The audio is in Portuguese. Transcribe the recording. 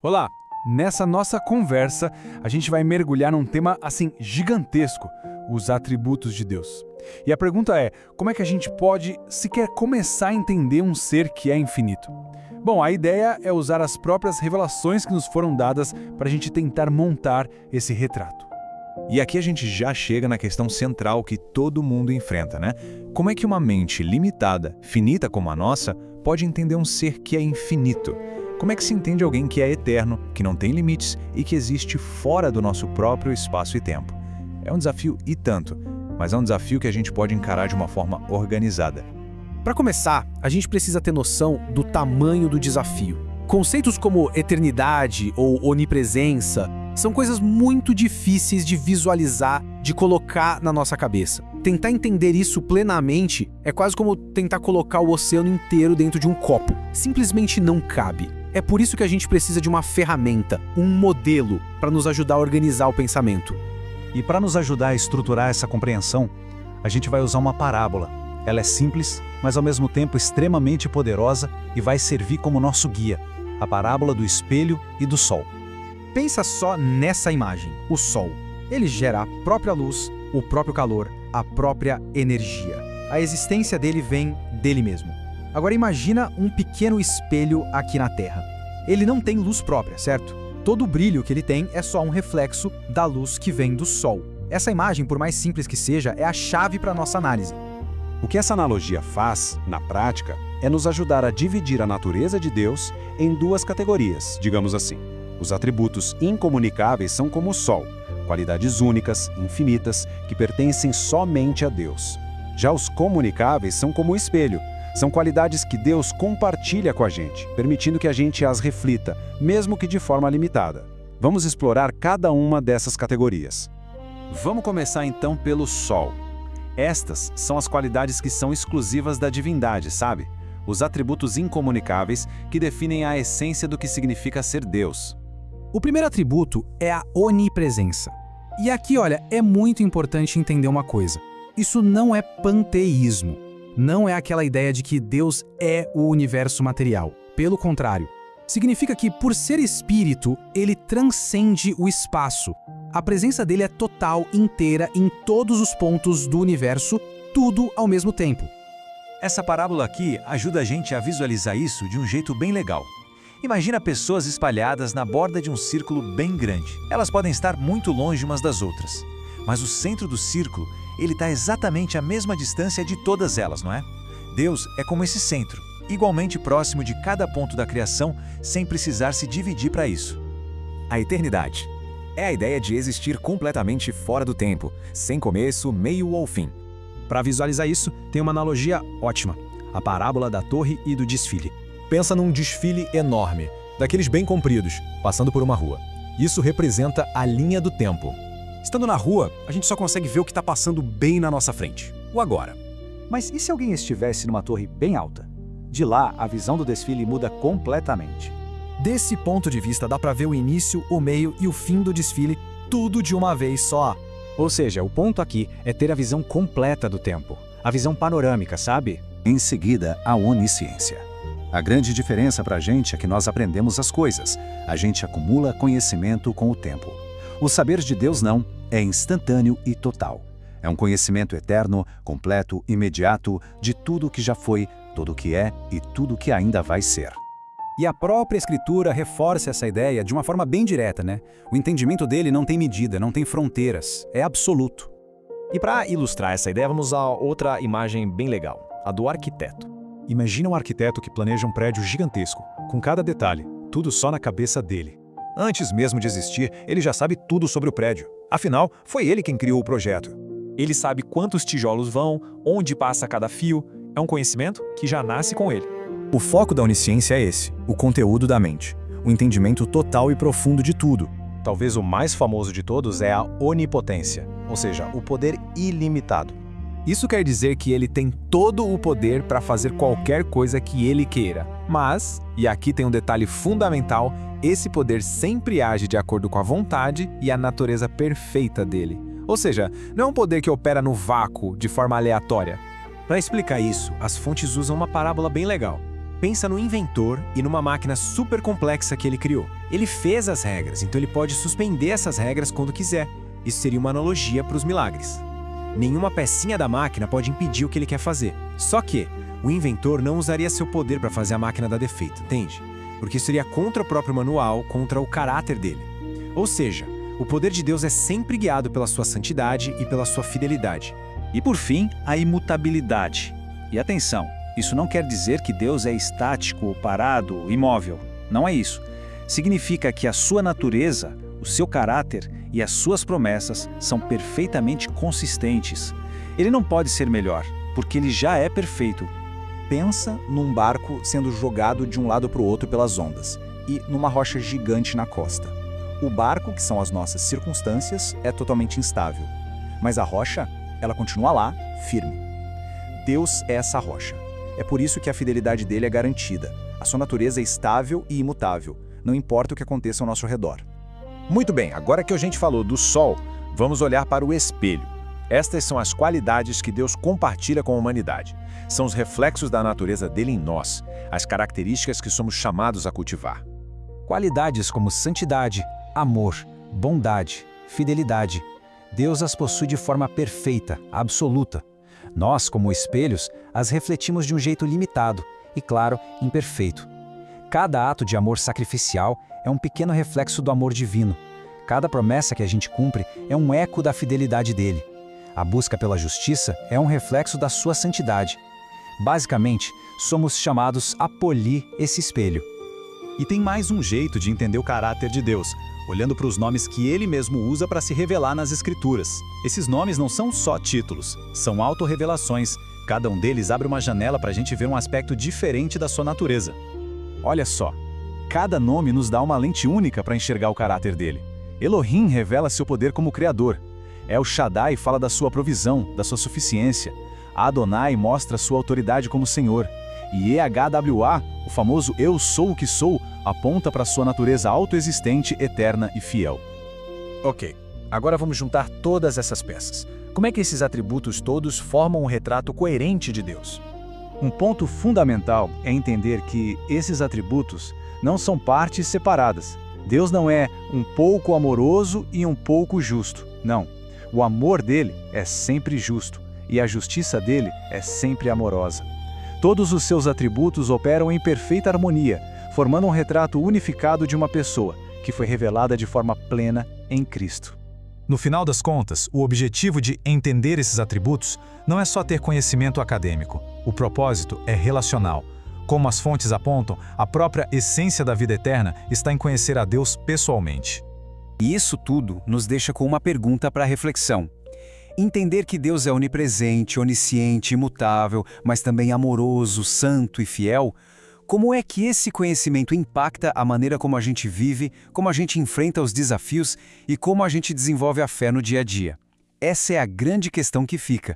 Olá! Nessa nossa conversa, a gente vai mergulhar num tema assim gigantesco, os atributos de Deus. E a pergunta é, como é que a gente pode sequer começar a entender um ser que é infinito? Bom, a ideia é usar as próprias revelações que nos foram dadas para a gente tentar montar esse retrato. E aqui a gente já chega na questão central que todo mundo enfrenta, né? Como é que uma mente limitada, finita como a nossa, pode entender um ser que é infinito? Como é que se entende alguém que é eterno, que não tem limites e que existe fora do nosso próprio espaço e tempo? É um desafio e tanto, mas é um desafio que a gente pode encarar de uma forma organizada. Para começar, a gente precisa ter noção do tamanho do desafio. Conceitos como eternidade ou onipresença são coisas muito difíceis de visualizar, de colocar na nossa cabeça. Tentar entender isso plenamente é quase como tentar colocar o oceano inteiro dentro de um copo. Simplesmente não cabe. É por isso que a gente precisa de uma ferramenta, um modelo, para nos ajudar a organizar o pensamento. E para nos ajudar a estruturar essa compreensão, a gente vai usar uma parábola. Ela é simples, mas ao mesmo tempo extremamente poderosa e vai servir como nosso guia. A parábola do espelho e do sol. Pensa só nessa imagem, o sol. Ele gera a própria luz, o próprio calor, a própria energia. A existência dele vem dele mesmo. Agora imagina um pequeno espelho aqui na Terra. Ele não tem luz própria, certo? Todo o brilho que ele tem é só um reflexo da luz que vem do Sol. Essa imagem, por mais simples que seja, é a chave para a nossa análise. O que essa analogia faz, na prática, é nos ajudar a dividir a natureza de Deus em duas categorias, digamos assim. Os atributos incomunicáveis são como o Sol, qualidades únicas, infinitas, que pertencem somente a Deus. Já os comunicáveis são como o espelho. São qualidades que Deus compartilha com a gente, permitindo que a gente as reflita, mesmo que de forma limitada. Vamos explorar cada uma dessas categorias. Vamos começar então pelo Sol. Estas são as qualidades que são exclusivas da divindade, sabe? Os atributos incomunicáveis que definem a essência do que significa ser Deus. O primeiro atributo é a onipresença. E aqui, olha, é muito importante entender uma coisa. Isso não é panteísmo. Não é aquela ideia de que Deus é o universo material. Pelo contrário, significa que, por ser espírito, ele transcende o espaço. A presença dele é total, inteira, em todos os pontos do universo, tudo ao mesmo tempo. Essa parábola aqui ajuda a gente a visualizar isso de um jeito bem legal. Imagina pessoas espalhadas na borda de um círculo bem grande. Elas podem estar muito longe umas das outras, mas o centro do círculo ele está exatamente à mesma distância de todas elas, não é? Deus é como esse centro, igualmente próximo de cada ponto da criação, sem precisar se dividir para isso. A eternidade é a ideia de existir completamente fora do tempo, sem começo, meio ou fim. Para visualizar isso, tem uma analogia ótima, a parábola da torre e do desfile. Pensa num desfile enorme, daqueles bem compridos, passando por uma rua. Isso representa a linha do tempo. Estando na rua, a gente só consegue ver o que está passando bem na nossa frente, o agora. Mas e se alguém estivesse numa torre bem alta? De lá, a visão do desfile muda completamente. Desse ponto de vista, dá para ver o início, o meio e o fim do desfile, tudo de uma vez só. Ou seja, o ponto aqui é ter a visão completa do tempo, a visão panorâmica, sabe? Em seguida, a onisciência. A grande diferença para a gente é que nós aprendemos as coisas. A gente acumula conhecimento com o tempo. O saber de Deus não, é instantâneo e total. É um conhecimento eterno, completo, imediato, de tudo o que já foi, tudo o que é e tudo o que ainda vai ser. E a própria Escritura reforça essa ideia de uma forma bem direta, né? O entendimento dele não tem medida, não tem fronteiras, é absoluto. E para ilustrar essa ideia, vamos a outra imagem bem legal, a do arquiteto. Imagina um arquiteto que planeja um prédio gigantesco, com cada detalhe, tudo só na cabeça dele. Antes mesmo de existir, ele já sabe tudo sobre o prédio. Afinal, foi ele quem criou o projeto. Ele sabe quantos tijolos vão, onde passa cada fio. É um conhecimento que já nasce com ele. O foco da onisciência é esse, o conteúdo da mente. O entendimento total e profundo de tudo. Talvez o mais famoso de todos é a onipotência, ou seja, o poder ilimitado. Isso quer dizer que ele tem todo o poder para fazer qualquer coisa que ele queira. Mas, e aqui tem um detalhe fundamental, esse poder sempre age de acordo com a vontade e a natureza perfeita dele. Ou seja, não é um poder que opera no vácuo, de forma aleatória. Para explicar isso, as fontes usam uma parábola bem legal. Pensa no inventor e numa máquina super complexa que ele criou. Ele fez as regras, então ele pode suspender essas regras quando quiser. Isso seria uma analogia para os milagres. Nenhuma pecinha da máquina pode impedir o que ele quer fazer. Só que o inventor não usaria seu poder para fazer a máquina dar defeito, entende? Porque isso seria contra o próprio manual, contra o caráter dele. Ou seja, o poder de Deus é sempre guiado pela sua santidade e pela sua fidelidade. E por fim, a imutabilidade. E atenção, isso não quer dizer que Deus é estático, parado, imóvel. Não é isso. Significa que a sua natureza, o seu caráter e as suas promessas são perfeitamente consistentes. Ele não pode ser melhor, porque ele já é perfeito. Pensa num barco sendo jogado de um lado para o outro pelas ondas e numa rocha gigante na costa. O barco, que são as nossas circunstâncias, é totalmente instável. Mas a rocha, ela continua lá, firme. Deus é essa rocha. É por isso que a fidelidade dele é garantida. A sua natureza é estável e imutável, não importa o que aconteça ao nosso redor. Muito bem, agora que a gente falou do Sol, vamos olhar para o espelho. Estas são as qualidades que Deus compartilha com a humanidade. São os reflexos da natureza dele em nós, as características que somos chamados a cultivar. Qualidades como santidade, amor, bondade, fidelidade. Deus as possui de forma perfeita, absoluta. Nós, como espelhos, as refletimos de um jeito limitado e, claro, imperfeito. Cada ato de amor sacrificial é um pequeno reflexo do amor divino. Cada promessa que a gente cumpre é um eco da fidelidade dele. A busca pela justiça é um reflexo da sua santidade. Basicamente, somos chamados a polir esse espelho. E tem mais um jeito de entender o caráter de Deus, olhando para os nomes que ele mesmo usa para se revelar nas Escrituras. Esses nomes não são só títulos, são autorrevelações. Cada um deles abre uma janela para a gente ver um aspecto diferente da sua natureza. Olha só, cada nome nos dá uma lente única para enxergar o caráter dele. Elohim revela seu poder como Criador. El Shaddai fala da sua provisão, da sua suficiência. Adonai mostra sua autoridade como Senhor. E EHWA, o famoso Eu Sou o que Sou, aponta para sua natureza autoexistente, eterna e fiel. Ok, agora vamos juntar todas essas peças. Como é que esses atributos todos formam um retrato coerente de Deus? Um ponto fundamental é entender que esses atributos não são partes separadas. Deus não é um pouco amoroso e um pouco justo. Não. O amor dele é sempre justo e a justiça dele é sempre amorosa. Todos os seus atributos operam em perfeita harmonia, formando um retrato unificado de uma pessoa que foi revelada de forma plena em Cristo. No final das contas, o objetivo de entender esses atributos não é só ter conhecimento acadêmico. O propósito é relacional. Como as fontes apontam, a própria essência da vida eterna está em conhecer a Deus pessoalmente. E isso tudo nos deixa com uma pergunta para reflexão. Entender que Deus é onipresente, onisciente, imutável, mas também amoroso, santo e fiel, como é que esse conhecimento impacta a maneira como a gente vive, como a gente enfrenta os desafios e como a gente desenvolve a fé no dia a dia? Essa é a grande questão que fica.